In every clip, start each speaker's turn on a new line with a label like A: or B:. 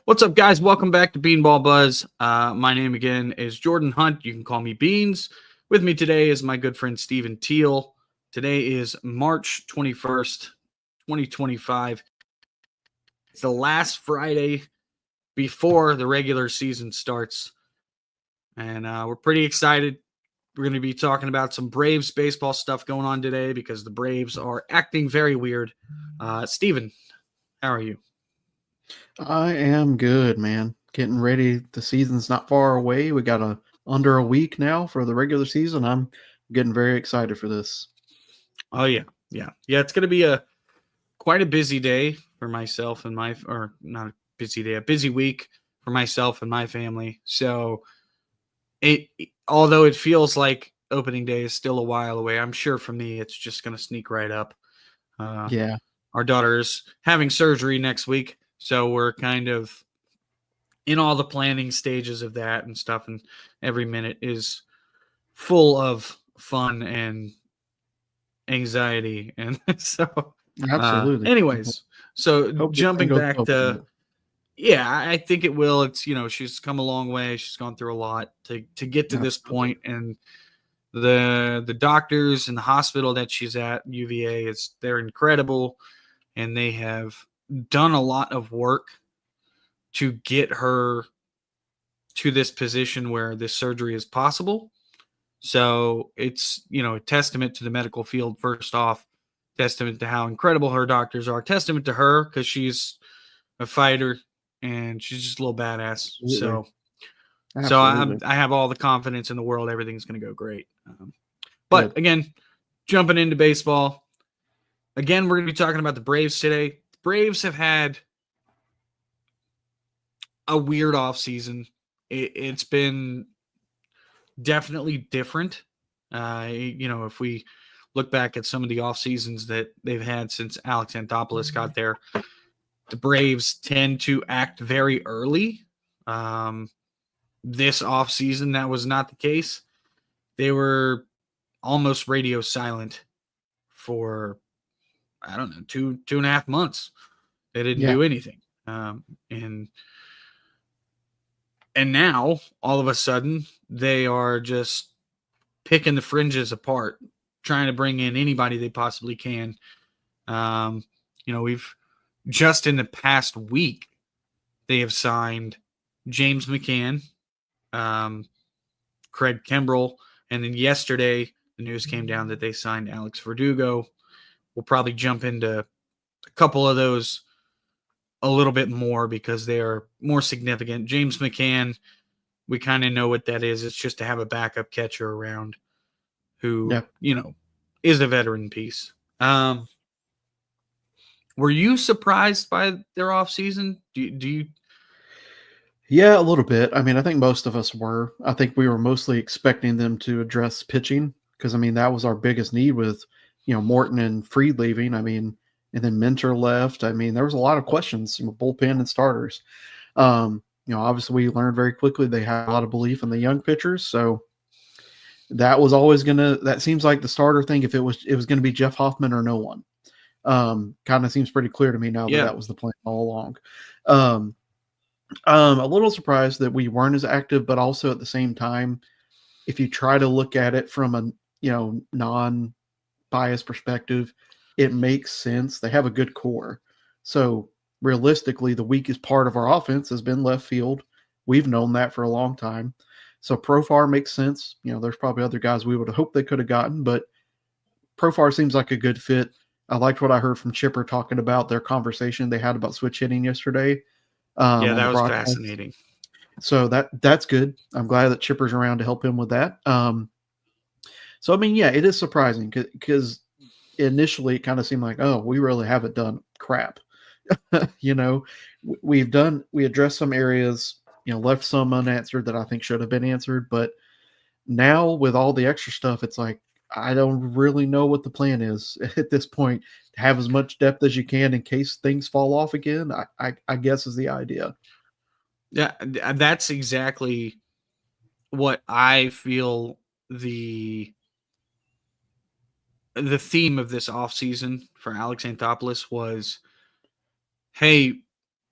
A: What's up, guys? Welcome back to Beanball Buzz. My name again is Jordan Hunt. You can call me Beans. With me today is my good friend Steven Teal. Today is March 21st, 2025. It's the last Friday before the regular season starts. And we're pretty excited. We're going to be talking about some Braves baseball stuff going on today because the Braves are acting very weird. Steven, how are you?
B: I am good, man. Getting ready. The season's not far away. We got under a week now for the regular season. I'm getting very excited for this.
A: Oh, yeah. Yeah. It's going to be quite a busy day for myself and or not a busy day, a busy week for myself and my family. So although it feels like opening day is still a while away, I'm sure for me, it's just going to sneak right up.
B: Yeah,
A: Our daughter's having surgery next week. So we're kind of in all the planning stages of that and stuff. And every minute is full of fun and anxiety. And so,
B: absolutely.
A: anyways, so
B: Hope this thing
A: jumping
B: goes
A: back
B: well for
A: to,
B: you.
A: yeah, I think it will. It's, she's come a long way. She's gone through a lot to get to this
B: Absolutely.
A: point. And the doctors and the hospital that she's at, UVA, they're incredible. And they have done a lot of work to get her to this position where this surgery is possible. So it's, a testament to the medical field, first off, testament to how incredible her doctors are, testament to her because she's a fighter and she's just a little badass.
B: Absolutely.
A: So
B: Absolutely.
A: I have all the confidence in the world. Everything's going to go great. But
B: Good.
A: again, jumping into baseball, again, we're going to be talking about the Braves today. The Braves have had a weird offseason. It's been definitely different. If we look back at some of the off seasons that they've had since Alex Anthopoulos got there, the Braves tend to act very early. This off season, that was not the case. They were almost radio silent for, I don't know, two and a half months. They didn't
B: Yeah.
A: do anything. And now all of a sudden they are just picking the fringes apart, trying to bring in anybody they possibly can. We've just in the past week, they have signed James McCann, um, Craig Kimbrell, and then yesterday the news came down that they signed Alex Verdugo. We'll probably jump into a couple of those a little bit more because they are more significant. James McCann, we kind of know what that is. It's just to have a backup catcher around who,
B: Yeah.
A: is a veteran piece. Were you surprised by their offseason? Do you?
B: Yeah, a little bit. I mean, I think most of us were. I think we were mostly expecting them to address pitching because, I mean, that was our biggest need with, Morton and Freed leaving. I mean, and then Mentor left. I mean, there was a lot of questions, bullpen and starters. Obviously, we learned very quickly they had a lot of belief in the young pitchers. So that was always that seems like the starter thing. If it was going to be Jeff Hoffman or no one. Kind of seems pretty clear to me now that
A: Yeah,
B: that was the plan all along. Um, a little surprised that we weren't as active, but also at the same time, if you try to look at it from a non-biased perspective, it makes sense. They have a good core, so realistically, the weakest part of our offense has been left field. We've known that for a long time. So Profar makes sense. There's probably other guys we would have hoped they could have gotten, but Profar seems like a good fit. I liked what I heard from Chipper talking about their conversation they had about switch hitting yesterday
A: yeah,
B: on
A: that
B: the
A: was
B: broadcast.
A: fascinating.
B: So that's good. I'm glad that Chipper's around to help him with that. So I mean, yeah, it is surprising because initially it kind of seemed like, oh, we really haven't done crap. you know, we addressed some areas, left some unanswered that I think should have been answered, but now with all the extra stuff, it's like I don't really know what the plan is at this point. To have as much depth as you can in case things fall off again, I guess is the idea.
A: Yeah, that's exactly what I feel the theme of this offseason for Alex Anthopoulos was, hey,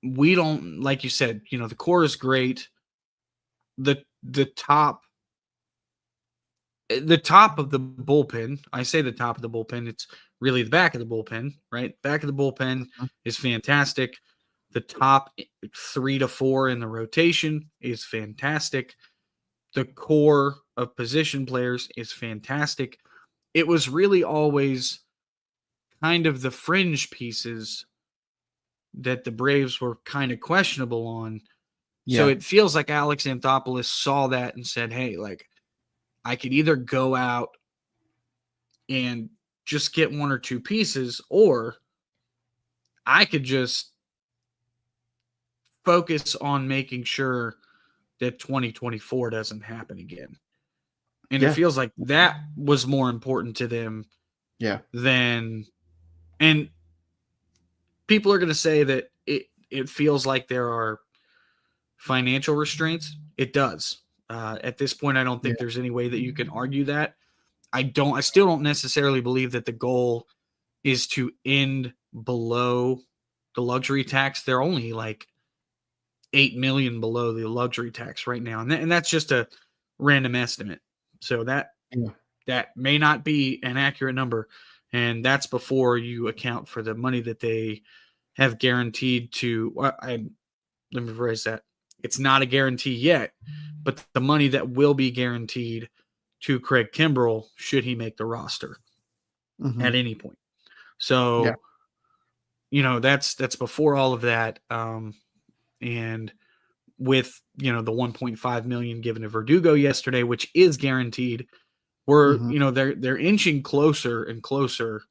A: we don't, like you said, the core is great. The top of the bullpen, I say the top of the bullpen, it's really the back of the bullpen, right? Back of the bullpen is fantastic. The top 3 to 4 in the rotation is fantastic. The core of position players is fantastic. It was really always kind of the fringe pieces that the Braves were kind of questionable on.
B: Yeah.
A: So it feels like Alex Anthopoulos saw that and said, hey, like, I could either go out and just get 1 or 2 pieces, or I could just focus on making sure that 2024 doesn't happen again. And it feels like that was more important to them than, and people are going to say that it feels like there are financial restraints. It does. At this point, I don't think there's any way that you can argue that. I still don't necessarily believe that the goal is to end below the luxury tax. They're only like 8 million below the luxury tax right now. And that's just a random estimate. So that may not be an accurate number. And that's before you account for the money that they have guaranteed to, let me rephrase that. It's not a guarantee yet, but the money that will be guaranteed to Craig Kimbrell should he make the roster at any point. So, that's before all of that. And with, the 1.5 million given to Verdugo yesterday, which is guaranteed, we're, they're inching closer and closer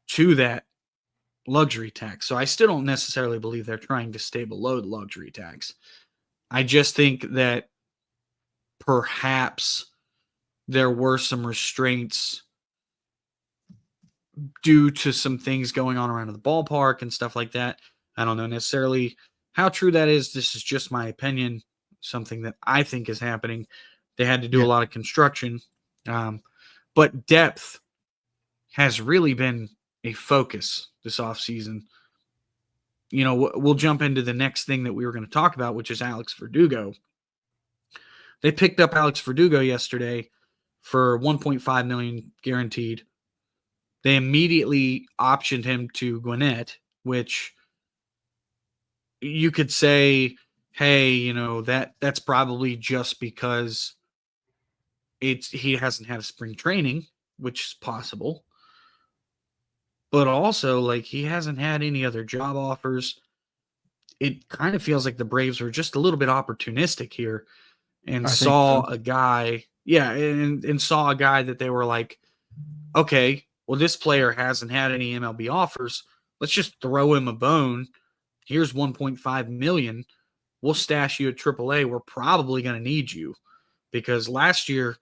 A: to that luxury tax. So I still don't necessarily believe they're trying to stay below the luxury tax. I just think that perhaps there were some restraints due to some things going on around the ballpark and stuff like that. I don't know necessarily how true that is. This is just my opinion, something that I think is happening. They had to do a lot of construction. But depth has really been a focus this offseason. We'll jump into the next thing that we were going to talk about, which is Alex Verdugo. They picked up Alex Verdugo yesterday for $1.5 million guaranteed. They immediately optioned him to Gwinnett, which you could say, hey, that's probably just because he hasn't had a spring training, which is possible. But also, like, he hasn't had any other job offers. It kind of feels like the Braves were just a little bit opportunistic here and saw a guy. Yeah, and saw a guy that they were like, okay, well, this player hasn't had any MLB offers. Let's just throw him a bone. Here's $1.5 million. We'll stash you at AAA. We're probably going to need you because last year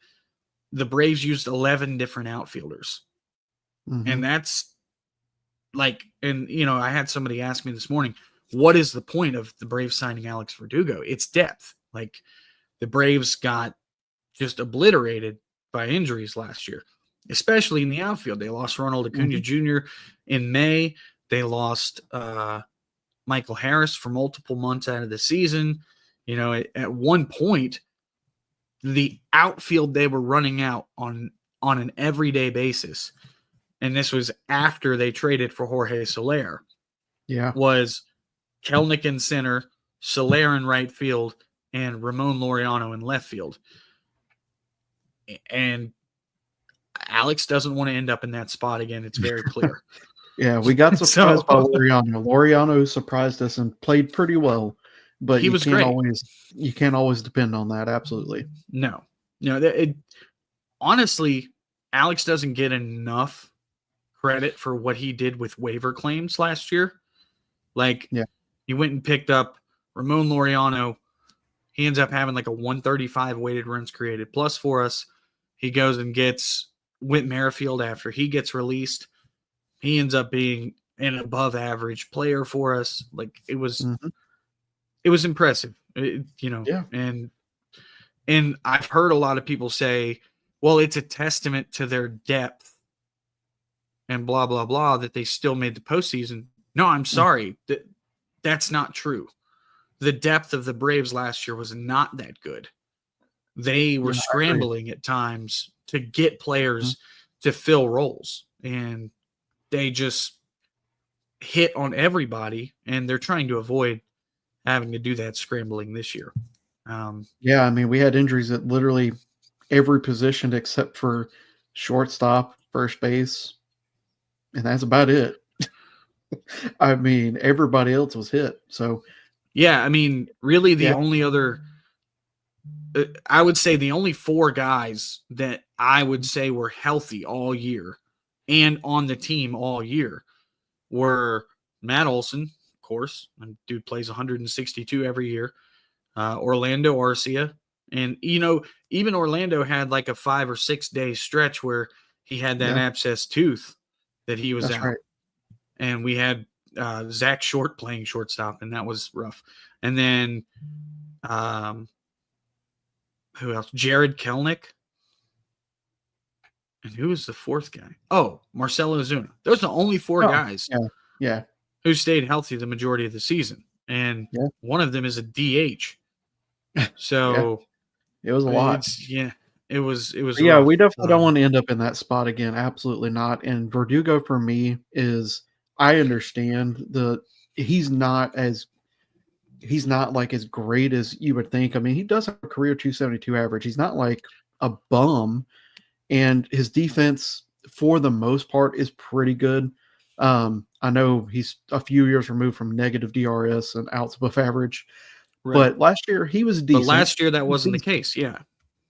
A: the Braves used 11 different outfielders. And that's like, and I had somebody ask me this morning, what is the point of the Braves signing Alex Verdugo? It's depth. Like, the Braves got just obliterated by injuries last year, especially in the outfield. They lost Ronald Acuna Jr. in May. They lost Michael Harris for multiple months out of the season. At one point, the outfield they were running out on an everyday basis, and this was after they traded for Jorge Soler, was Kelnick in center, Soler in right field, and Ramon Laureano in left field. And Alex doesn't want to end up in that spot again. It's very clear.
B: We got surprised by Laureano. Laureano surprised us and played pretty well, but you can't always depend on that. Absolutely.
A: No. Honestly, Alex doesn't get enough credit for what he did with waiver claims last year. Like, he went and picked up Ramon Laureano. He ends up having like a 135 weighted runs created plus for us. He goes and gets Whit Merrifield after he gets released. He ends up being an above average player for us. Like, it was impressive, and I've heard a lot of people say, well, it's a testament to their depth and blah, blah, blah, that they still made the postseason. No, I'm sorry. that's not true. The depth of the Braves last year was not that good. They were
B: Yeah, I agree.
A: scrambling at times to get
B: Mhm.
A: players to fill roles, and they just hit on everybody, and they're trying to avoid having to do that scrambling this year.
B: Yeah, I mean, we had injuries at literally every position except for shortstop, first base, and that's about it. I mean, everybody else was hit. So,
A: yeah, I mean, really the
B: yeah,
A: only other I would say the only four guys that I would say were healthy all year and on the team all year were Matt Olson, of course, and dude plays 162 every year. Orlando Arcia, and even Orlando had like a 5 or 6 day stretch where he had that
B: yeah,
A: abscess tooth that he was
B: that's right.
A: out, and we had Zach Short playing shortstop, and that was rough. And then um, who else? Jared Kelnick. And who was the fourth guy? Oh, Marcelo Ozuna. Those are the only four
B: Oh,
A: guys
B: yeah, yeah,
A: who stayed healthy the majority of the season. And
B: yeah,
A: one of them is a DH.
B: yeah.
A: So
B: It was a lot.
A: it was
B: But yeah, we
A: rough.
B: definitely don't want to end up in that spot again. Absolutely not. And Verdugo for me is I understand he's not like as great as you would think. I mean, he does have a career 272 average. He's not like a bum, and his defense for the most part is pretty good. I know he's a few years removed from negative DRS and outs above average,
A: Right.
B: but last year he was
A: But
B: decent.
A: last year that wasn't the case. Yeah.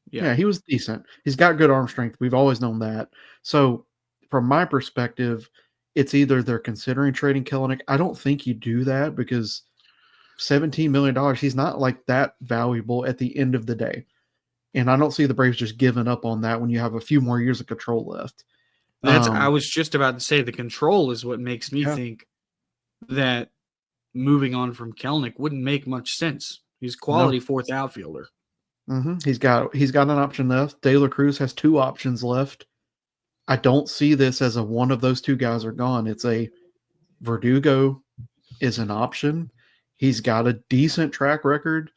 A: Yeah.
B: Yeah, he was decent. He's got good arm strength. We've always known that. So, from my perspective, it's either they're considering trading Kellenic. I don't think you do that because $17 million, he's not like that valuable at the end of the day. And I don't see the Braves just giving up on that when you have a few more years of control left.
A: I
B: Um,
A: was just about to say the control is what makes me
B: yeah,
A: think that moving on from Kelnick wouldn't make much sense. He's
B: no.
A: quality fourth outfielder.
B: He's got an option left. De La Cruz has two options left. I don't see this as a one of those two guys are gone. It's a Verdugo is an option. He's got a decent track record.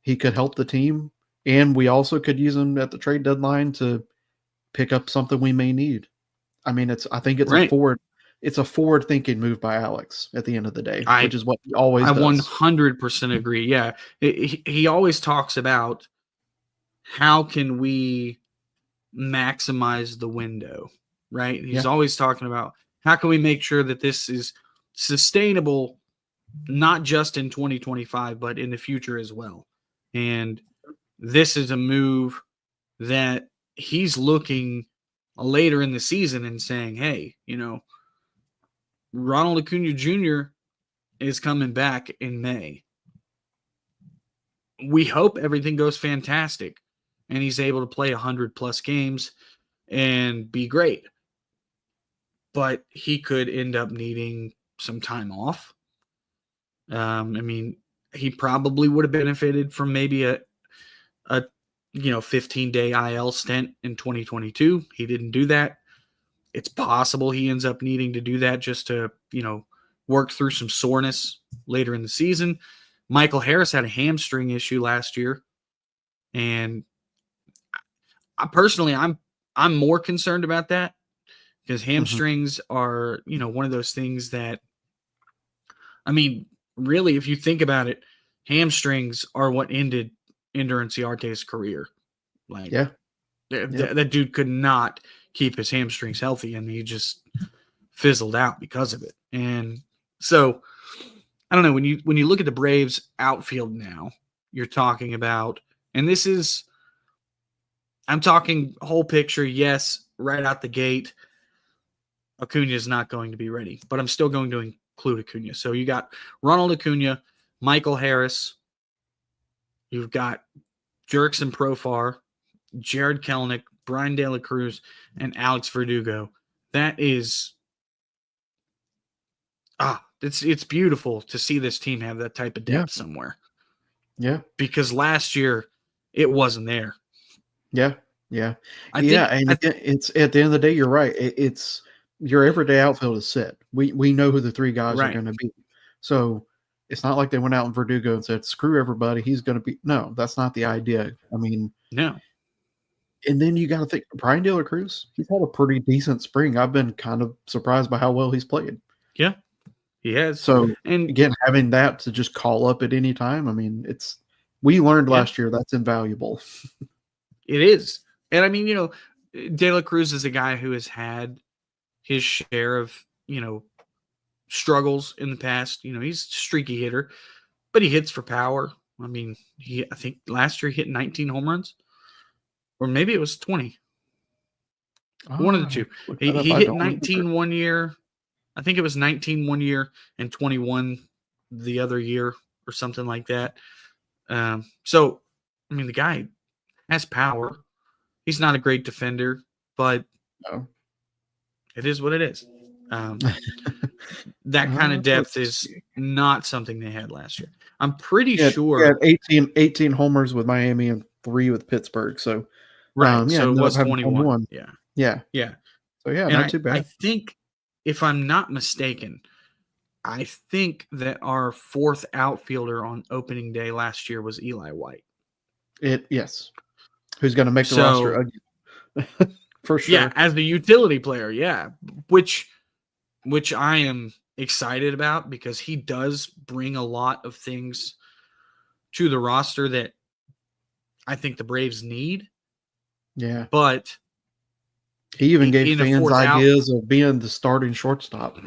B: He could help the team, and we also could use him at the trade deadline to pick up something we may need. I mean, I think
A: Right.
B: it's a forward thinking move by Alex at the end of the day, which
A: I
B: is what he always
A: I
B: does.
A: 100% agree. Yeah. He always talks about how can we maximize the window, right?
B: Yeah.
A: He's always talking about how can we make sure that this is sustainable, not just in 2025, but in the future as well. And this is a move that he's looking later in the season and saying, hey, Ronald Acuna Jr. is coming back in May. We hope everything goes fantastic and he's able to play 100 plus games and be great. But he could end up needing some time off. I mean, he probably would have benefited from maybe a 15-day IL stint in 2022. He didn't do that. It's possible he ends up needing to do that just to, work through some soreness later in the season. Michael Harris had a hamstring issue last year, and I'm more concerned about that because
B: Mhm.
A: hamstrings are, one of those things that, I mean, really, if you think about it, hamstrings are what ended Ender Inciarte's career. Like
B: Yeah. Yep.
A: that dude could not keep his hamstrings healthy, and he just fizzled out because of it. And so, I don't know, when you look at the Braves outfield now, you're talking about, and I'm talking whole picture. Yes, right out the gate, Acuna is not going to be ready, but I'm still going to include Acuna. So you got Ronald Acuna, Michael Harris, you've got Jurickson Profar, Jared Kelnick, Brian De La Cruz, and Alex Verdugo. That is it's beautiful to see this team have that type of
B: Yeah.
A: depth somewhere.
B: Yeah.
A: Because last year it wasn't there.
B: Yeah. Yeah.
A: I
B: Yeah.
A: think
B: And it's at the end of the day, you're right. It's your everyday outfield is set. We know who the three guys are
A: right.
B: going to be. So It's not like they went out in Verdugo and said, "Screw everybody, he's going to be." No, that's not the idea. I mean,
A: No.
B: and then you got to think Brian De La Cruz. He's had a pretty decent spring. I've been kind of surprised by how well he's played.
A: Yeah, he has.
B: So
A: And
B: again, having that to just call up at any time, I mean, we learned last year that's invaluable.
A: It is. And I mean, De La Cruz is a guy who has had his share of, struggles in the past. He's a streaky hitter, but he hits for power. I mean, I think last year he hit 19 home runs, or maybe it was 20. One of the two. He hit 19 one year. I think it was 19 one year and 21 the other year or something like that. So, I mean, the guy has power. He's not a great defender, but it is what it is. That kind of depth is not something they had last year. I'm pretty sure.
B: He had 18 homers with Miami and 3 with Pittsburgh. So,
A: right. So it was 21.
B: Yeah. So, yeah, not too bad.
A: I think, if I'm not mistaken, I think that our 4th outfielder on opening day last year was Eli White.
B: Yes. Who's going to make the roster again? For sure.
A: Yeah, as the utility player, yeah. Which I am excited about because he does bring a lot of things to the roster that I think the Braves need.
B: Yeah.
A: But
B: he even gave fans ideas of being the starting shortstop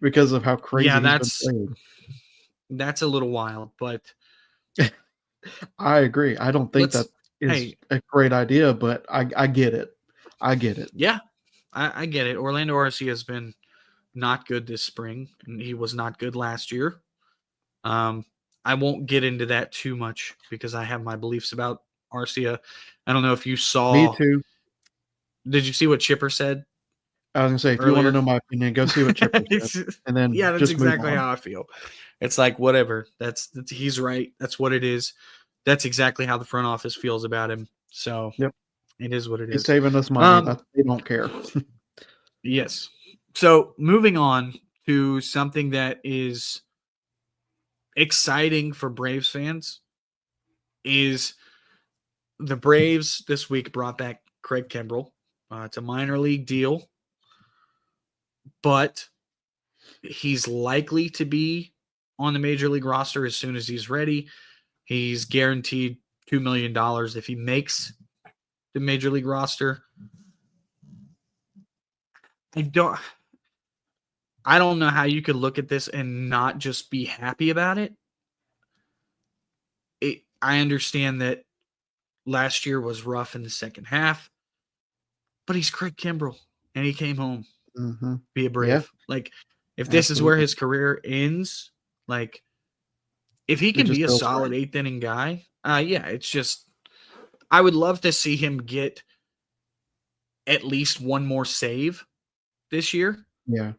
B: because of how crazy he's been playing.
A: That's a little wild, but
B: I agree. I don't think that is a great idea, but I get it. I get it.
A: Yeah, I get it. Orlando Arcia has been not good this spring, and he was not good last year. I won't get into that too much because I have my beliefs about Arcia. I don't know if you saw.
B: Me too.
A: Did you see what Chipper said?
B: I was gonna say, if you want to know my opinion, go see what Chipper said, and then
A: that's exactly how I feel. It's like whatever. That's he's right. That's what it is. That's exactly how the front office feels about him. So it is what it is.
B: He's saving us money. They don't care.
A: Yes. So moving on to something that is exciting for Braves fans is the Braves this week brought back Craig Kimbrell. It's a minor league deal, but he's likely to be on the major league roster as soon as he's ready. He's guaranteed $2 million if he makes the major league roster. I don't know how you could look at this and not just be happy about it. I understand that last year was rough in the second half, but he's Craig Kimbrell, and he came home.
B: Mm-hmm.
A: Be a Brave.
B: Yeah.
A: Like, if this is where his career ends, like, if he can be a solid 8th inning guy, it's just, I would love to see him get at least one more save this year.
B: Yeah.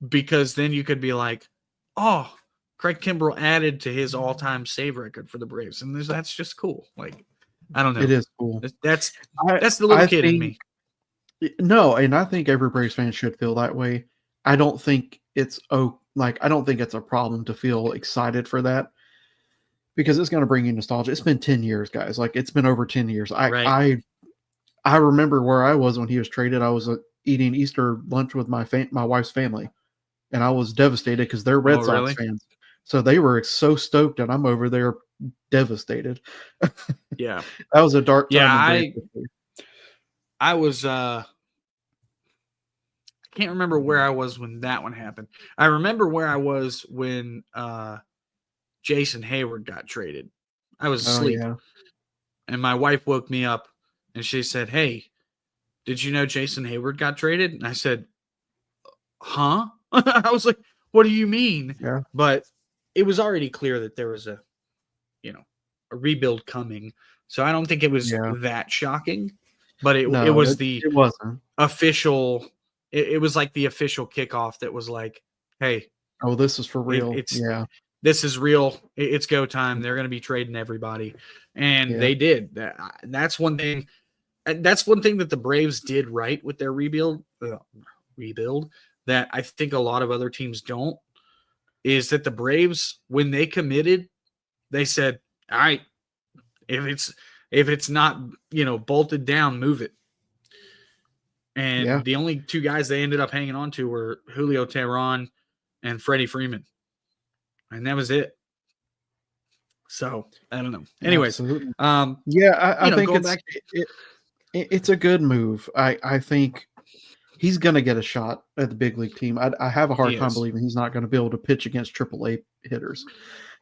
A: Because then you could be like, oh, Craig Kimbrell added to his all-time save record for the Braves, and that's just cool. Like, I don't know.
B: It is cool.
A: That's the little kid in me.
B: No, and I think every Braves fan should feel that way. I don't think it's a problem to feel excited for that because it's going to bring you nostalgia. It's been 10 years, guys. Like, it's been over 10 years. I remember where I was when he was traded. I was eating Easter lunch with my wife's family, and I was devastated because they're Red Sox fans. So they were so stoked, and I'm over there devastated.
A: Yeah.
B: That was a dark time.
A: Yeah, I was I can't remember where I was when that one happened. I remember where I was when Jason Hayward got traded. I was asleep. And my wife woke me up and she said, "Hey, did you know Jason Hayward got traded?" And I said, "Huh?" I was like, "What do you mean?"
B: Yeah.
A: But it was already clear that there was a rebuild coming. So I don't think it was that shocking. But it wasn't official. It was like the official kickoff that was like, "Hey,
B: this is for real."
A: This is real. It's go time. They're going to be trading everybody, and they did. That's one thing. That's one thing that the Braves did right with their rebuild. That I think a lot of other teams don't. is that the Braves, when they committed, they said, all right, if it's not, bolted down, move it. And the only two guys they ended up hanging on to were Julio Teheran and Freddie Freeman. And that was it. So I don't know. Anyways,
B: absolutely. I think it's a good move. I think he's going to get a shot at the big league team. I have a hard time believing he's not going to be able to pitch against AAA hitters.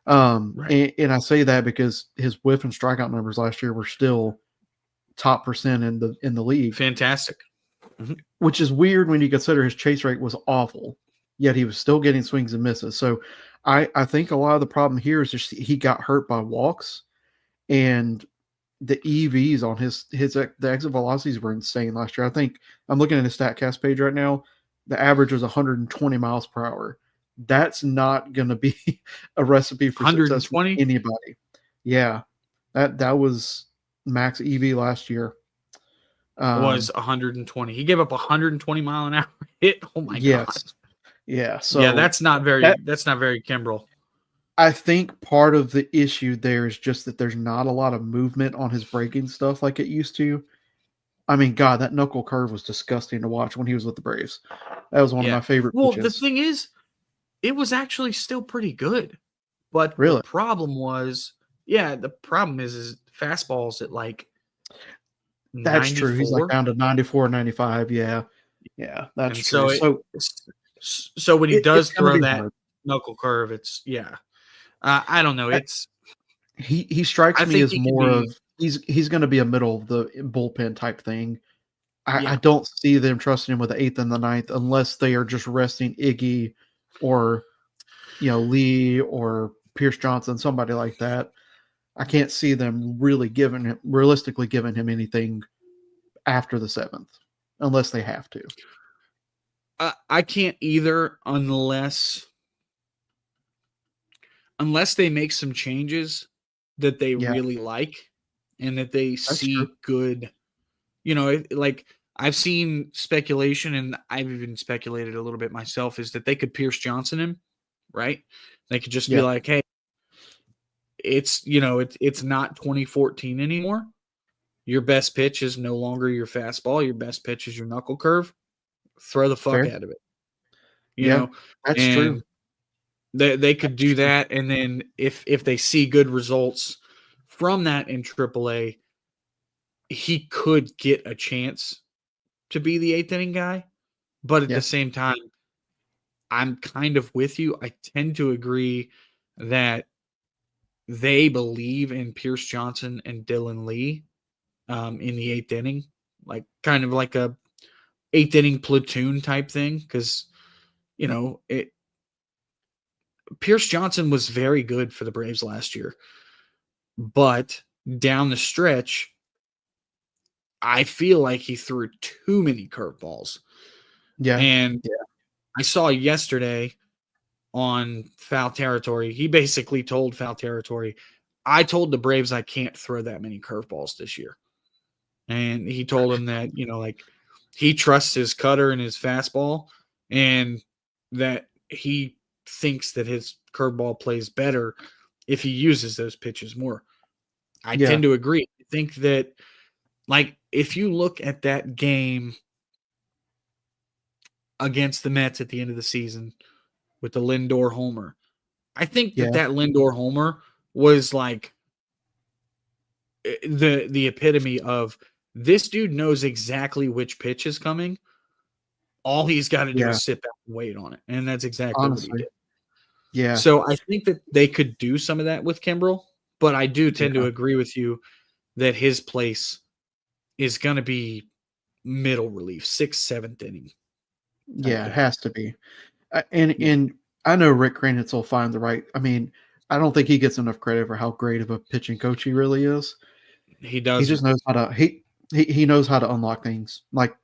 A: Right.
B: And I say that because his whiff and strikeout numbers last year were still top percent in the league.
A: Fantastic.
B: Mm-hmm. Which is weird when you consider his chase rate was awful, yet he was still getting swings and misses. So I think a lot of the problem here is just he got hurt by walks, and the EVs on the exit velocities were insane last year. I think I'm looking at his StatCast page right now. The average was 120 miles per hour. That's not going to be a recipe for success for anybody. Yeah, that was max EV last year.
A: Was 120. He gave up 120 mile an hour hit. Oh my god.
B: Yeah. So
A: yeah, that's not very Kimbrel.
B: I think part of the issue there is just that there's not a lot of movement on his breaking stuff like it used to. I mean, God, that knuckle curve was disgusting to watch when he was with the Braves. That was one of my favorite pitches.
A: The thing is, it was actually still pretty good. But
B: really?
A: The problem is fastballs at like
B: that's
A: 94.
B: true. He's like down to 94, 95. Yeah, that's true.
A: So when he does throw that knuckle curve, it's I don't know. It's
B: he strikes me as more of he's going to be a middle of the bullpen type thing. I don't see them trusting him with the 8th and the 9th unless they are just resting Iggy or Lee or Pierce Johnson, somebody like that. I can't see them realistically giving him anything after the 7th unless they have to.
A: I can't either unless they make some changes that they really like and that they see good. Like I've seen speculation, and I've even speculated a little bit myself, is that they could Pierce Johnson him, right? They could just be like, hey, it's not 2014 anymore. Your best pitch is no longer your fastball. Your best pitch is your knuckle curve. Throw the fuck out of it. You know,
B: that's true.
A: They could do that, and then if they see good results from that in AAA, he could get a chance to be the 8th inning guy. But at the same time, I'm kind of with you. I tend to agree that they believe in Pierce Johnson and Dylan Lee in the 8th inning, like kind of like a 8th inning platoon type thing, because Pierce Johnson was very good for the Braves last year, but down the stretch, I feel like he threw too many curveballs. I saw yesterday on Foul Territory, he basically told Foul Territory, I told the Braves I can't throw that many curveballs this year. And he told him that, he trusts his cutter and his fastball, and that he thinks that his curveball plays better if he uses those pitches more. I tend to agree. I think that, like, if you look at that game against the Mets at the end of the season with the Lindor homer, I think that Lindor homer was like the epitome of this dude knows exactly which pitch is coming. All he's got to do is sit back and wait on it. And that's exactly what he did.
B: Yeah.
A: So I think that they could do some of that with Kimbrel, but I do tend to agree with you that his place is going to be middle relief, 6th, 7th inning.
B: Yeah, it has to be. And I know Rick Kranitz will find the right. I mean, I don't think he gets enough credit for how great of a pitching coach he really is.
A: He does.
B: He just knows how to he knows how to unlock things. Like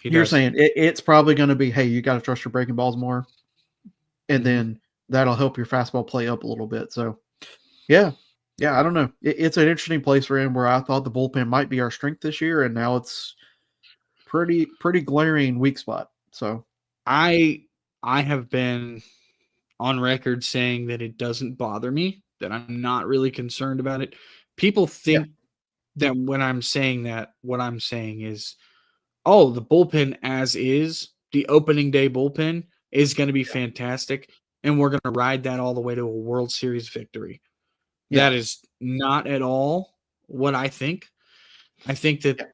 B: you're saying, it's probably going to be, hey, you got to trust your breaking balls more, and then that'll help your fastball play up a little bit. So, I don't know. It's an interesting place for him where I thought the bullpen might be our strength this year, and now it's pretty glaring weak spot. So
A: I have been on record saying that it doesn't bother me, that I'm not really concerned about it. People
B: Yeah.
A: think that when I'm saying that, what I'm saying is, oh, the bullpen as is, the opening day bullpen is going to be fantastic, and we're going to ride that all the way to a World Series victory.
B: Yeah.
A: That is not at all what I think. I think that
B: Yeah.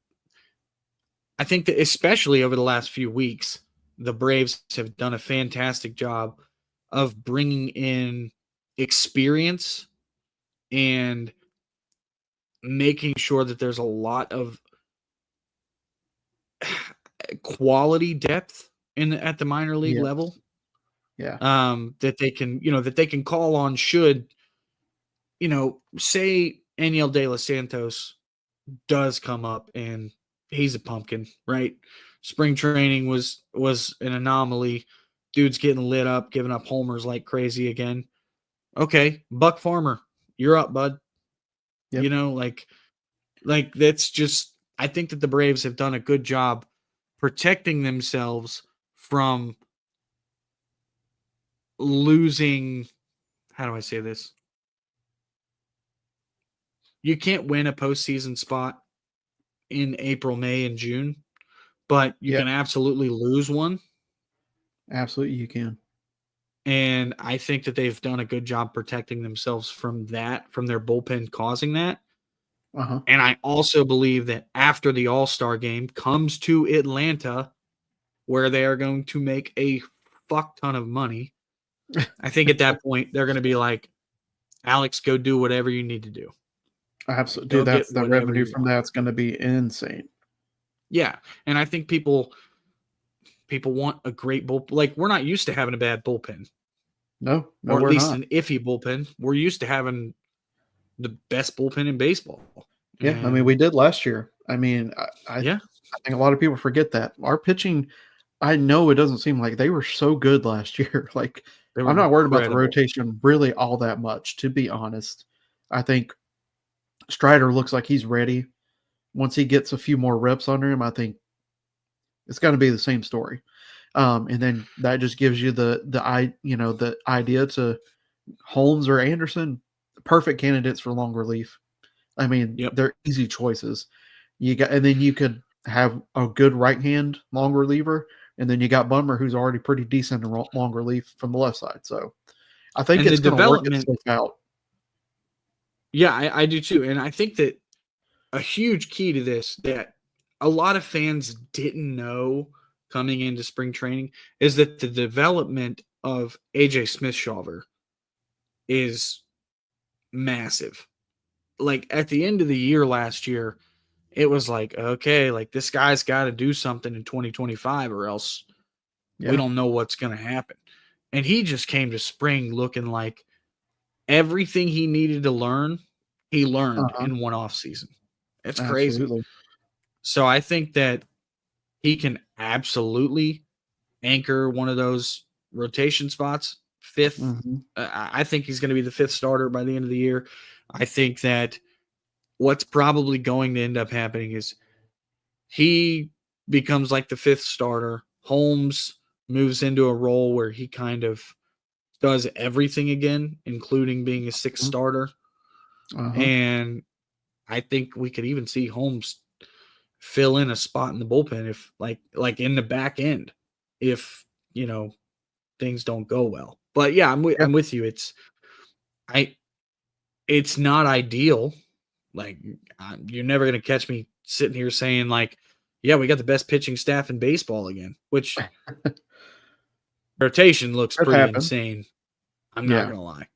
A: especially over the last few weeks, the Braves have done a fantastic job of bringing in experience and making sure that there's a lot of quality depth at the minor league
B: Yeah.
A: level,
B: Yeah.
A: that they can call on should, say Aniel De Los Santos does come up and he's a pumpkin, right? Spring training was an anomaly. Dude's getting lit up, giving up homers like crazy again. Okay, Buck Farmer, you're up, bud.
B: Yep.
A: Like that's just, I think that the Braves have done a good job protecting themselves from losing. How do I say this? You can't win a postseason spot in April, May, and June, but you
B: Yep.
A: can absolutely lose one.
B: Absolutely, you can.
A: And I think that they've done a good job protecting themselves from that, from their bullpen causing that.
B: Uh-huh.
A: And I also believe that after the All-Star game comes to Atlanta, where they are going to make a fuck ton of money, I think at that point they're going to be like, Alex, go do whatever you need to do.
B: Absolutely.
A: Go
B: Dude,
A: get
B: that's the
A: whatever
B: revenue
A: you
B: from
A: want.
B: that's going to be insane.
A: Yeah. And I think people want a great bullpen. Like, we're not used to having a bad bullpen,
B: No,
A: or at
B: we're
A: least
B: not.
A: an iffy bullpen. We're used to having the best bullpen in baseball.
B: Yeah, I mean,
A: And
B: we did last year. I mean,
A: yeah,
B: I think a lot of people forget that. Our pitching, I know it doesn't seem like they were so good last year. Like,
A: they were
B: I'm not worried about the
A: incredible.
B: rotation really all that much, to be honest. I think Strider looks like he's ready. Once he gets a few more reps under him, I think it's going to be the same story. And then that just gives you the idea to Holmes or Anderson, perfect candidates for long relief. I mean,
A: Yep.
B: they're easy choices. And then you could have a good right hand long reliever, and then you got Bummer, who's already pretty decent in long relief from the left side. So I think
A: And the
B: it's going to work
A: development,
B: itself out.
A: yeah, I do too. And I think that a huge key to this that a lot of fans didn't know coming into spring training is that the development of AJ Smith-Shawver is massive. Like, at the end of the year last year, it was like, okay, like, this guy's got to do something in 2025 or else we
B: Yeah.
A: don't know what's going to happen. And he just came to spring looking like everything he needed to learn, he learned
B: Uh-huh.
A: in one off season. It's crazy.
B: Absolutely.
A: So I think that he can absolutely anchor one of those rotation spots. Fifth,
B: Mm-hmm.
A: I think he's going to be the fifth starter by the end of the year. I think that what's probably going to end up happening is he becomes like the fifth starter. Holmes moves into a role where he kind of does everything again, including being a sixth starter.
B: Uh-huh.
A: And I think we could even see Holmes fill in a spot in the bullpen if like in the back end, if things don't go well. But yeah,
B: Yeah.
A: I'm with you. It's not ideal. Like, you're never gonna catch me sitting here saying like, yeah, we got the best pitching staff in baseball again, which rotation looks
B: It
A: pretty
B: happened.
A: insane. I'm not
B: Yeah.
A: gonna lie.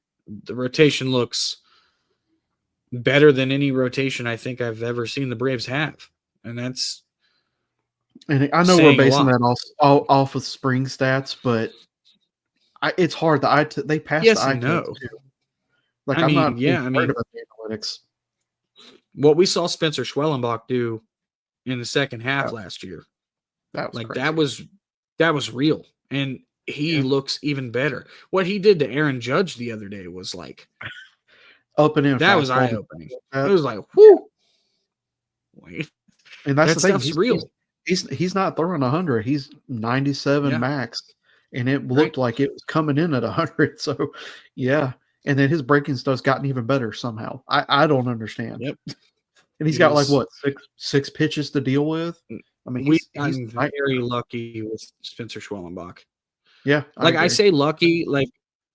A: The rotation looks better than any rotation I think I've ever seen the Braves have. And that's
B: And I know we're
A: saying a
B: basing
A: lot.
B: that off of spring stats, but it's hard. They pass the
A: Yes
B: eye
A: and
B: test
A: no.
B: too. Like,
A: I
B: I'm
A: mean,
B: not even
A: yeah, I
B: worried
A: mean,
B: about the analytics.
A: what we saw Spencer Schwellenbach do in the second half
B: That,
A: last year,
B: that was
A: like
B: crazy.
A: that was real. And he
B: Yeah.
A: looks even better. What he did to Aaron Judge the other day was like,
B: Up and in
A: that was
B: fastball.
A: eye-opening. It
B: That,
A: was like, whoo, wait,
B: and that's
A: that
B: the thing.
A: stuff's real.
B: He's not throwing 100. He's 97
A: Yeah.
B: max. and it looked like it was coming in at 100. So, yeah. And then his breaking stuff's gotten even better somehow. I don't understand.
A: Yep.
B: And he's got like what six pitches to deal with. I mean,
A: we've
B: he's
A: gotten very lucky with Spencer Schwellenbach.
B: Yeah,
A: I say lucky, like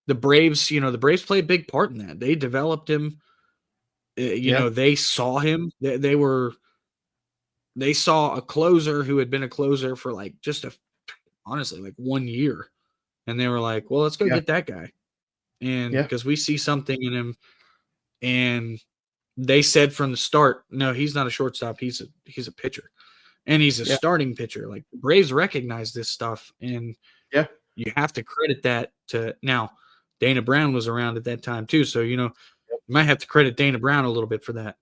A: the Braves. The Braves play a big part in that. They developed him. They saw him. They saw a closer who had been a closer for like honestly like 1 year, and they were like, "Well, let's go get that guy," and because we see something in him, and they said from the start, "No, he's not a shortstop. He's a pitcher, and he's a starting pitcher." Like the Braves recognize this stuff, and you have to credit that to now. Dana Brown was around at that time too, so you might have to credit Dana Brown a little bit for that.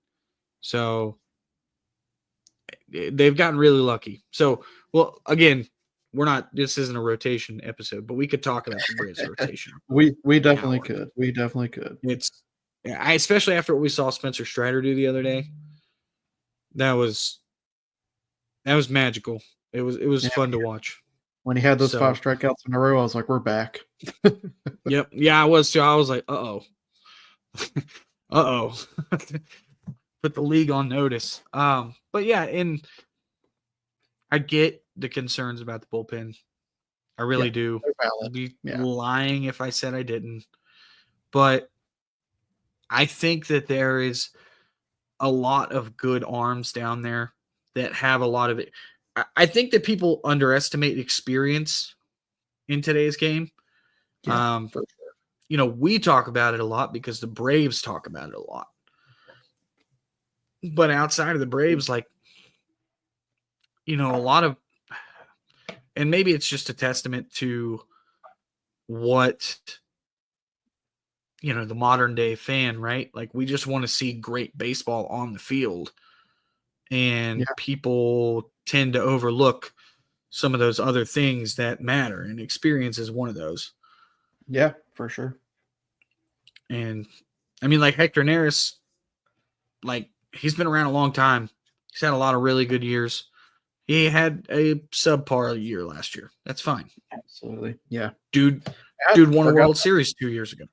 A: So they've gotten really lucky. So, well, again, this isn't a rotation episode, but we could talk about the Braves rotation.
B: We definitely could. We definitely could.
A: Especially after what we saw Spencer Strider do the other day. That was magical. It was fun to watch.
B: When he had those 5 strikeouts in a row, I was like, we're back.
A: Yep. Yeah, I was too. I was like, uh-oh. Uh-oh. Put the league on notice. But yeah, and I get the concerns about the bullpen. I really do. I'd be lying if I said I didn't. But I think that there is a lot of good arms down there that have a lot of it. I think that people underestimate experience in today's game. For sure. We talk about it a lot because the Braves talk about it a lot. But outside of the Braves, like, a lot of, and maybe it's just a testament to what, the modern day fan, right? Like, we just want to see great baseball on the field. And people tend to overlook some of those other things that matter. And experience is one of those.
B: Yeah, for sure.
A: And I mean, like Hector Neris, like, he's been around a long time. He's had a lot of really good years. He had a subpar year last year. That's fine.
B: Absolutely. Yeah.
A: Dude won a World Series 2 years ago.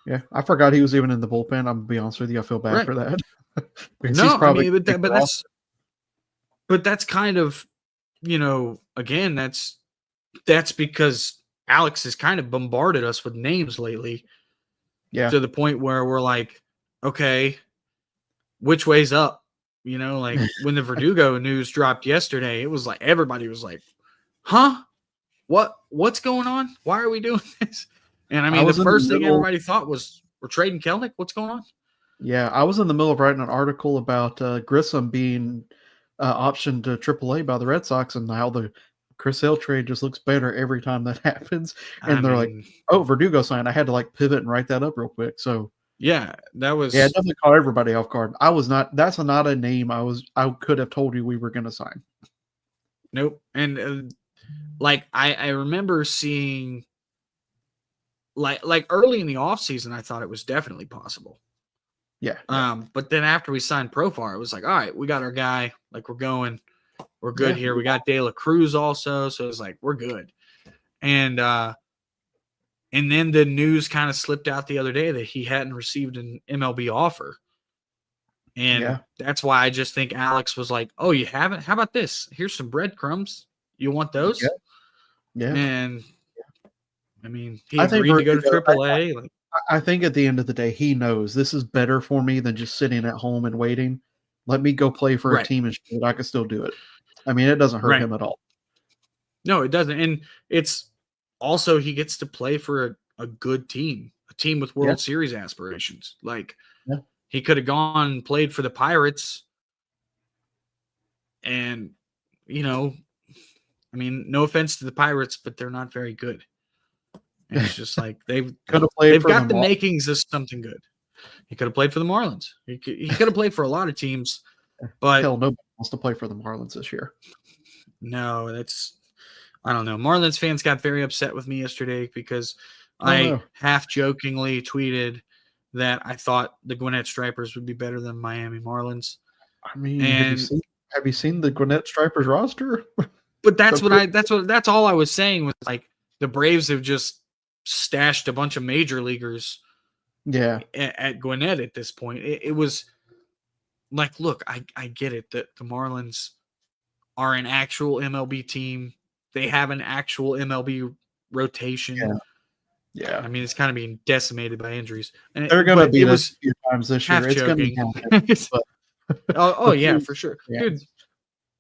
B: Yeah. I forgot he was even in the bullpen. I'm going to be honest with you. I feel bad for that.
A: No, I mean, but that's kind of, again, that's because Alex has kind of bombarded us with names lately. Yeah. To the point where we're like, okay, which way's up? Like when the Verdugo news dropped yesterday, it was like everybody was like, huh? What's going on? Why are we doing this? And I mean, the first thing everybody thought was, we're trading Kelnick? What's going on?
B: Yeah, I was in the middle of writing an article about Grissom being optioned to AAA by the Red Sox and how the Chris Sale trade just looks better every time that happens. And they're like, oh, Verdugo signed. I had to like pivot and write that up real quick. So
A: yeah, that was
B: it definitely caught everybody off guard. That's not a name I could have told you we were going to sign.
A: Nope. And like I remember seeing like early in the offseason, I thought it was definitely possible.
B: Yeah.
A: But then after we signed Profar, it was like, all right, we got our guy. Like, we're good here. We got De La Cruz also. So it's like, we're good. And then the news kind of slipped out the other day that he hadn't received an MLB offer. And that's why I just think Alex was like, oh, you haven't? How about this? Here's some breadcrumbs. You want those?
B: Yeah.
A: And I mean, he agreed to go to AAA.
B: I think at the end of the day, he knows this is better for me than just sitting at home and waiting. Let me go play for a team and show that I can still do it. I mean, it doesn't hurt him at all.
A: No, it doesn't. And it's also, he gets to play for a good team, a team with World Series aspirations. Like, he could have gone and played for the Pirates. And, I mean, no offense to the Pirates, but they're not very good. And it's just like they've got the makings of something good. He could have played for the Marlins. He could have played for a lot of teams, but
B: hell, nobody wants to play for the Marlins this year.
A: No, I don't know. Marlins fans got very upset with me yesterday because I half jokingly tweeted that I thought the Gwinnett Stripers would be better than Miami Marlins.
B: I mean, have you seen the Gwinnett Stripers roster?
A: But that's all I was saying was like the Braves have just stashed a bunch of major leaguers at Gwinnett at this point. It was like, look, I get it that the Marlins are an actual MLB team. They have an actual MLB rotation.
B: Yeah.
A: I mean, it's kind of being decimated by injuries.
B: They're going to be a few times this year. It's going to be
A: yeah, for sure. Yeah. Dude,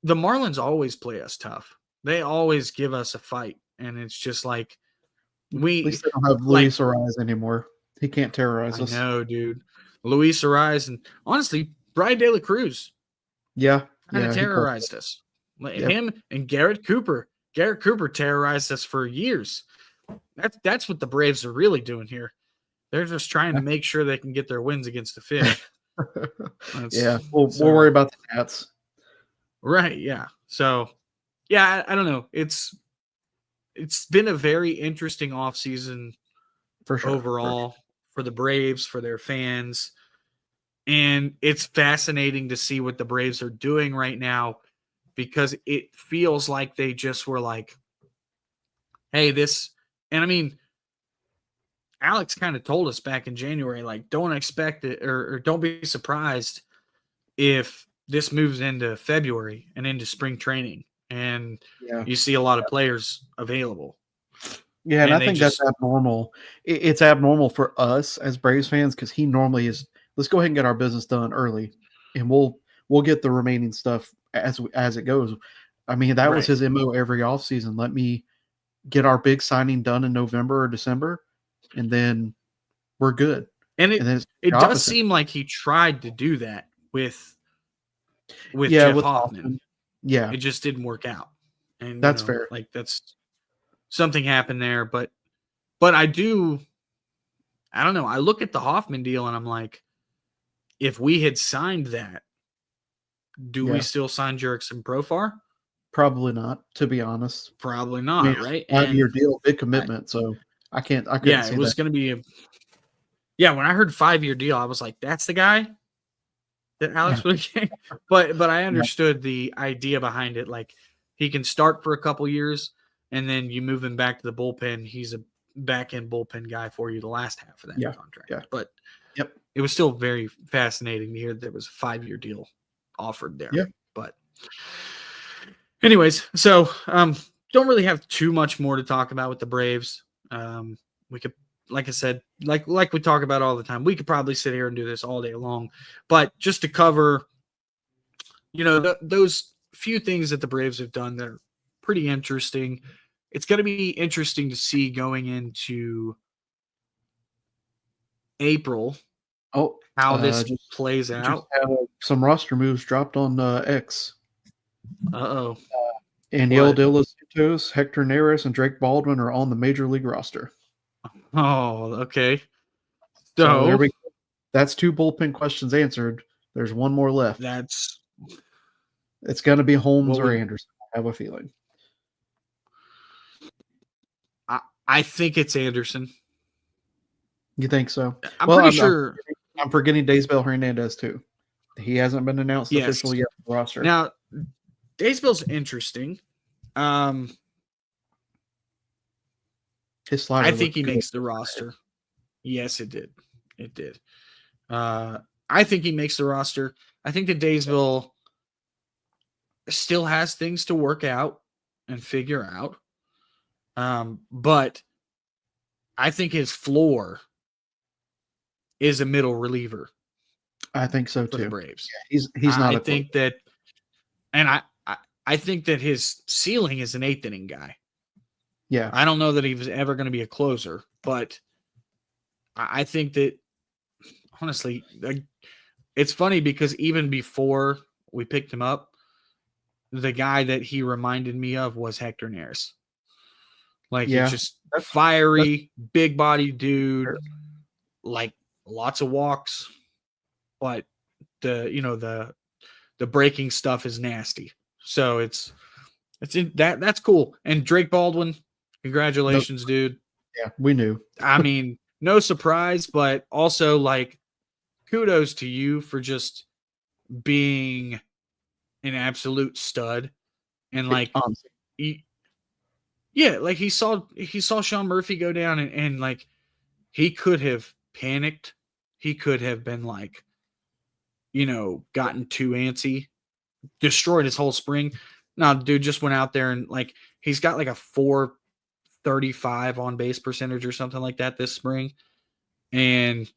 A: the Marlins always play us tough. They always give us a fight. And it's just like
B: at least they don't have Luis Ariz anymore. He can't terrorize us.
A: I know, dude. Luis Ariz and honestly, Brian De La Cruz.
B: Yeah.
A: Kind of terrorized us. Him and Garrett Cooper. Garrett Cooper terrorized us for years. That's what the Braves are really doing here. They're just trying to make sure they can get their wins against the Fish.
B: We'll worry about the Nats.
A: Right, yeah. So, yeah, I don't know. It's been a very interesting offseason
B: for sure,
A: overall for the Braves, for their fans. And it's fascinating to see what the Braves are doing right now because it feels like they just were like, hey, and I mean, Alex kind of told us back in January, like, don't expect it or don't be surprised if this moves into February and into spring training and you see a lot of players available.
B: Yeah, and I think that's abnormal. It's abnormal for us as Braves fans because he normally is, let's go ahead and get our business done early and we'll get the remaining stuff as it goes. I mean, that was his MO every offseason. Let me get our big signing done in November or December, and then we're good.
A: And it does seem like he tried to do that with Jeff Hoffman.
B: Yeah.
A: It just didn't work out. And
B: that's fair.
A: Like that's something happened there, but I don't know. I look at the Hoffman deal and I'm like, if we had signed that, do we still sign Jurickson Profar?
B: Probably not, to be honest.
A: Probably not, right?
B: 5-year deal, big commitment. So I couldn't see
A: it was going to be when I heard 5-year deal, I was like, that's the guy that Alex would have. But I understood the idea behind it. Like he can start for a couple years and then you move him back to the bullpen. He's a back end bullpen guy for you the last half of that contract.
B: Yeah.
A: But it was still very fascinating to hear that there was a 5-year deal offered there.
B: Yeah.
A: But anyways, so don't really have too much more to talk about with the Braves. We could, like I said, like we talk about all the time, we could probably sit here and do this all day long. But just to cover, those few things that the Braves have done that are pretty interesting. It's going to be interesting to see going into April how this plays out.
B: Some roster moves dropped on X.
A: Uh-oh.
B: Aniel De Los Santos, Hector Neris, and Drake Baldwin are on the major league roster.
A: Oh, okay.
B: So there we go. That's 2 bullpen questions answered. There's 1 more left. It's going to be Holmes or Anderson. I have a feeling.
A: I think it's Anderson.
B: You think so?
A: I'm pretty sure.
B: I'm forgetting Daysbel Hernandez too. He hasn't been announced officially yet for the roster.
A: Now, Daysbel's interesting.
B: His slider.
A: I think he makes the roster. Yes, it did. It did. I think he makes the roster. I think that Daysbel still has things to work out and figure out. But I think his floor is a middle reliever.
B: I think so too.
A: For the Braves.
B: Yeah, he's not.
A: I think that, and I think that his ceiling is an 8th inning guy.
B: Yeah.
A: I don't know that he was ever going to be a closer, but I think that honestly, it's funny because even before we picked him up, the guy that he reminded me of was Hector Neris. Like he's just fiery, big body dude, like lots of walks, but the breaking stuff is nasty. So that's cool. And Drake Baldwin, congratulations, dude.
B: Yeah, we knew.
A: I mean, no surprise, but also like kudos to you for just being an absolute stud. And like, yeah, like he saw Sean Murphy go down and like he could have panicked. He could have been like, gotten too antsy, destroyed his whole spring. No, dude just went out there and like he's got like a 435 on base percentage or something like that this spring. And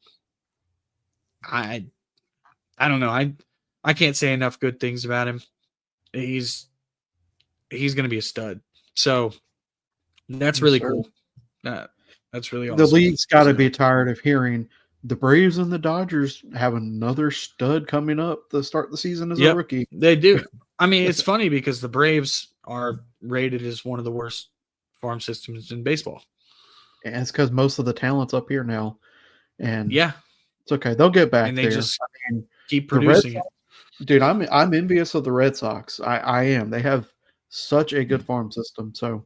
A: I don't know. I can't say enough good things about him. He's going to be a stud. So that's really cool. That's really awesome.
B: The league's got to be tired of hearing the Braves and the Dodgers have another stud coming up to start the season as a rookie.
A: They do. I mean, it's funny because the Braves are rated as one of the worst farm systems in baseball.
B: And it's because most of the talent's up here now. And
A: yeah,
B: it's okay. They'll get back
A: and they
B: there.
A: just keep producing it.
B: Dude, I'm envious of the Red Sox. I am. They have such a good farm system. So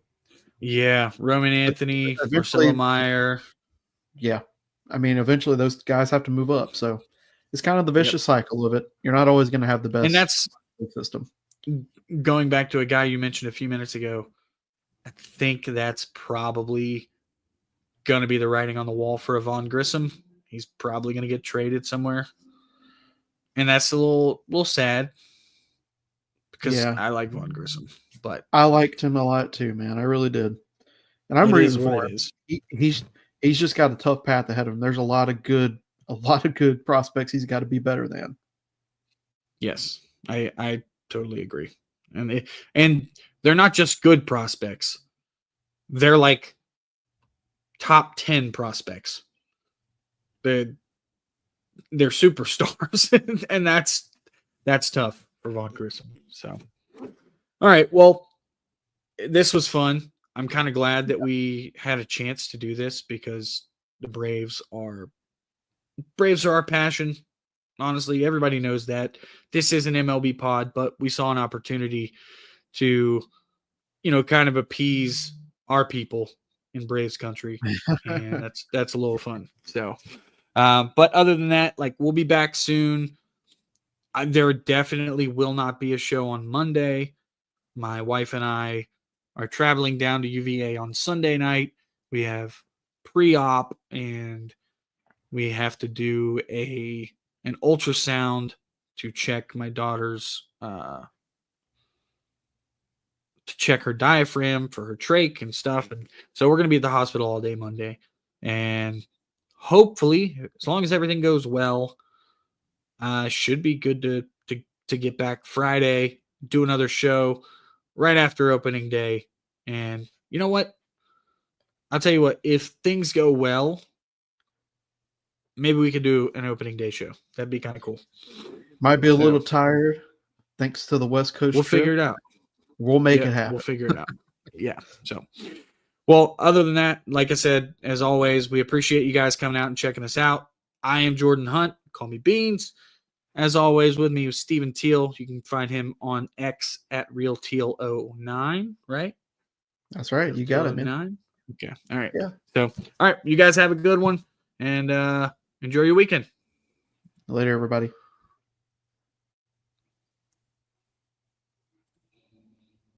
A: yeah, Roman Anthony, Marcelo Meyer.
B: Yeah. I mean, eventually those guys have to move up. So it's kind of the vicious cycle of it. You're not always going to have the best
A: and that's
B: system.
A: Going back to a guy you mentioned a few minutes ago, I think that's probably going to be the writing on the wall for Yvonne Grissom. He's probably going to get traded somewhere. And that's a little sad because I like Vaughn Grissom, but
B: I liked him a lot too, man. I really did. And I'm rooting for him. He's just got a tough path ahead of him. There's a lot of good prospects he's got to be better than.
A: Yes, I totally agree. And they're not just good prospects. They're like top 10 prospects. They're superstars, and that's tough for Vaughn Grissom. So, all right, well, this was fun. I'm kind of glad that we had a chance to do this because the Braves are our passion. Honestly, everybody knows that. This is an MLB pod, but we saw an opportunity to, kind of appease our people in Braves country, and that's a little fun. So, but other than that, like we'll be back soon. There definitely will not be a show on Monday. My wife and I are traveling down to UVA on Sunday night. We have pre-op and we have to do an ultrasound to check my daughter's to check her diaphragm for her trach and stuff. And so we're going to be at the hospital all day Monday. And hopefully, as long as everything goes well, should be good to get back Friday, do another show right after opening day. And you know what? I'll tell you what, if things go well, maybe we could do an opening day show. That'd be kind of cool.
B: Might be a little tired thanks to the West Coast
A: We'll
B: trip.
A: figure it out.
B: We'll make it happen.
A: We'll figure it out. Yeah. So, well, other than that, like I said, as always, we appreciate you guys coming out and checking us out. I am Jordan Hunt. Call me Beans. As always, with me is Stephen Teal. You can find him on X at RealTeal09, right?
B: That's right. You got it, man.
A: Okay. All right.
B: Yeah.
A: So, all right. You guys have a good one and enjoy your weekend.
B: Later, everybody.